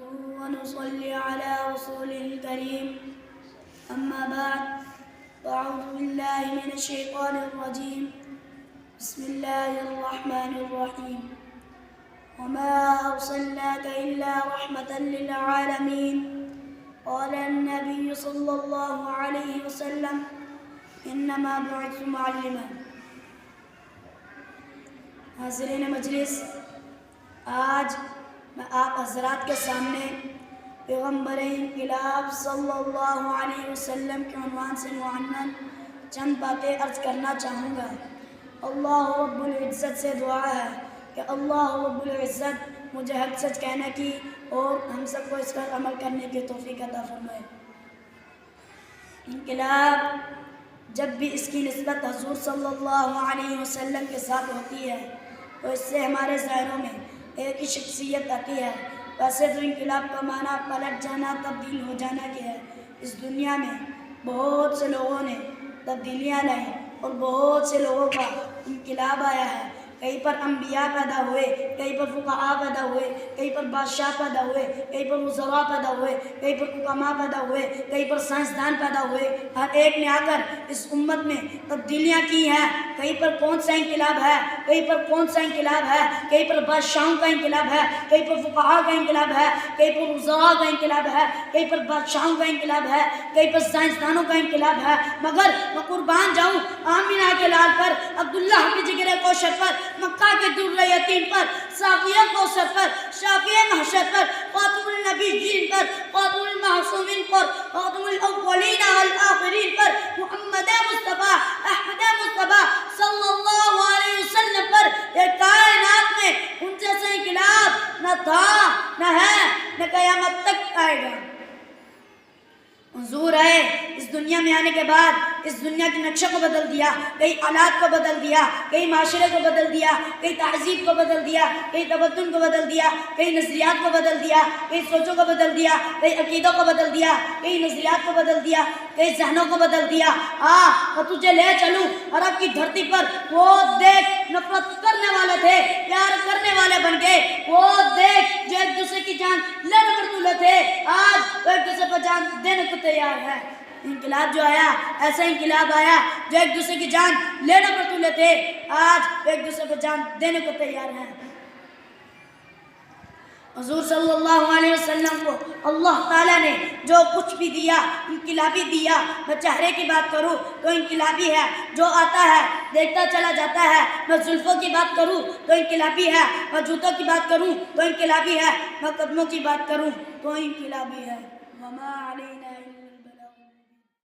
ونصلي على رسوله الكريم أما بعد فأعوذ بالله من الشيطان الرجيم بسم الله الرحمن الرحيم وما أرسلناك إلا رحمة للعالمين قال النبي صلى الله عليه وسلم إنما بعثت معلما. حاضرین مجلس، آج میں آپ حضرات کے سامنے پیغمبر انقلاب صلی اللہ علیہ وسلم کے عنوان سے معنون چند باتیں عرض کرنا چاہوں گا. اللہ رب العزت سے دعا ہے کہ اللہ رب العزت مجھے حق سچ کہنے کی اور ہم سب کو اس پر عمل کرنے کی توفیق عطا فرمائے. انقلاب جب بھی اس کی نسبت حضور صلی اللہ علیہ وسلم کے ساتھ ہوتی ہے تو اس سے ہمارے ذہنوں میں ایک ہی شخصیت آتی ہے. ویسے تو انقلاب کا معنی پلٹ جانا، تبدیل ہو جانا کیا ہے. اس دنیا میں بہت سے لوگوں نے تبدیلیاں لائی اور بہت سے لوگوں کا انقلاب آیا ہے. کہیں پر انبیاء پیدا ہوئے، کہیں پر فقہاء پیدا ہوئے، کہیں پر بادشاہ پیدا ہوئے، کہیں پر وزراء پیدا ہوئے، کہیں پر حکماء پیدا ہوئے، کہیں پر سائنسدان پیدا ہوئے. ہر ایک نے آ کر اس امت میں تبدیلیاں کی ہیں. کہیں پر کون سا انقلاب ہے، کہیں پر کون سا انقلاب ہے، کہیں پر بادشاہوں کا انقلاب ہے، کہیں پر فقہاء کا انقلاب ہے، کہیں پر وزراء کا انقلاب ہے، کہیں پر بادشاہوں کا انقلاب ہے، کہیں پر سائنسدانوں کا انقلاب ہے. مگر میں قربان جاؤں آمینہ کے لال پر، عبداللہ کے جگر کوثر پر، مکہ کے در یتیم پر، ساقیہ کوثر پر، شافیہ محشر پر، خاتم النبیین پر، خاتم المعصومین پر، خاتم الاولین والآخرین پر، محمد مصطفیٰ احمد مصطفیٰ صلی اللہ علیہ وسلم پر. یہ کائنات میں ان جیسا انقلاب نہ تھا، نہ ہے، نہ قیامت تک آئے گا. حضور ہے اس دنیا میں آنے کے بعد اس دنیا کے نقشے کو بدل دیا، کئی آلات کو بدل دیا، کئی معاشرے کو بدل دیا، کئی تہذیب کو بدل دیا، کئی تمدن کو بدل دیا، کئی نظریات کو بدل دیا، کئی سوچوں کو بدل دیا، کئی عقیدوں کو بدل دیا، کئی نظریات کو بدل دیا، کئی ذہنوں کو بدل دیا. میں تجھے لے چلوں عرب کی دھرتی پر. وہ دیکھ نفرت کرنے والے تھے پیار کرنے والے بن گئے. وہ دیکھ جو ایک دوسرے کی جان لینے پر تلے تھے آج وہ ایک دوسرے پر جان دینے کو تیار ہے. انقلاب جو آیا ایسا انقلاب آیا جو ایک دوسرے کی جان لینے پر تلے تھے آج وہ ایک دوسرے پر جان دینے کو تیار ہیں. حضور صلی اللہ علیہ وسلم کو اللہ تعالیٰ نے جو کچھ بھی دیا انقلابی دیا. میں چہرے کی بات کروں تو انقلابی ہے، جو آتا ہے دیکھتا چلا جاتا ہے. میں زلفوں کی بات کروں تو انقلابی ہے، میں جوتوں کی بات کروں تو انقلابی ہے، میں قدموں کی بات کروں تو انقلابی ہے. وما